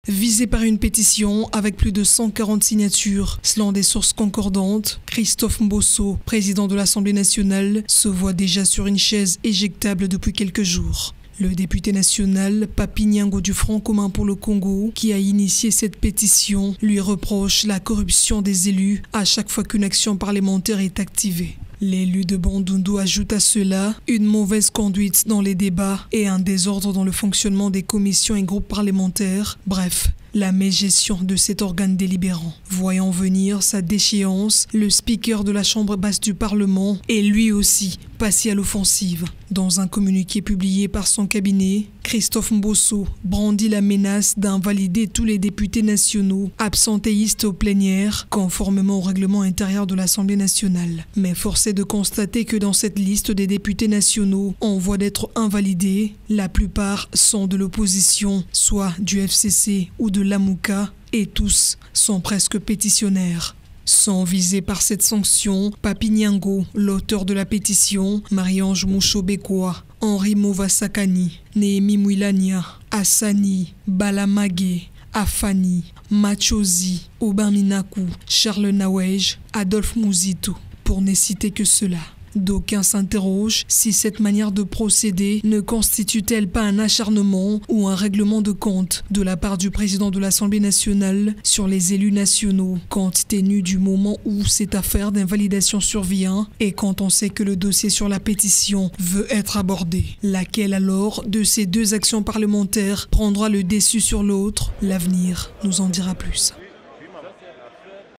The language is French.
Visé par une pétition avec plus de 140 signatures, selon des sources concordantes, Christophe Mbosso, président de l'Assemblée nationale, se voit déjà sur une chaise éjectable depuis quelques jours. Le député national Papy Nyango du Front commun pour le Congo, qui a initié cette pétition, lui reproche la corruption des élus à chaque fois qu'une action parlementaire est activée. L'élu de Bandundu ajoute à cela une mauvaise conduite dans les débats et un désordre dans le fonctionnement des commissions et groupes parlementaires. Bref, la mégestion de cet organe délibérant. Voyant venir sa déchéance, le speaker de la Chambre basse du Parlement est lui aussi passé à l'offensive. Dans un communiqué publié par son cabinet, Christophe Mbosso brandit la menace d'invalider tous les députés nationaux absentéistes aux plénières, conformément au règlement intérieur de l'Assemblée nationale. Mais force est de constater que dans cette liste des députés nationaux en voie d'être invalidés, la plupart sont de l'opposition, soit du FCC ou de l'AMUCA, et tous sont presque pétitionnaires. Sont visés par cette sanction Papy Nyango, l'auteur de la pétition, Marie-Ange Moucho-Bekwa, Henri Mova-Sakani, Néhémie Mouilania, Hassani, Balamagé, Afani, Machozi, Aubin Minakou, Charles Nawej, Adolphe Mouzito, pour ne citer que cela. D'aucuns s'interrogent si cette manière de procéder ne constitue-t-elle pas un acharnement ou un règlement de compte de la part du président de l'Assemblée nationale sur les élus nationaux, compte tenu du moment où cette affaire d'invalidation survient et quand on sait que le dossier sur la pétition veut être abordé. Laquelle alors de ces deux actions parlementaires prendra le dessus sur l'autre? L'avenir nous en dira plus.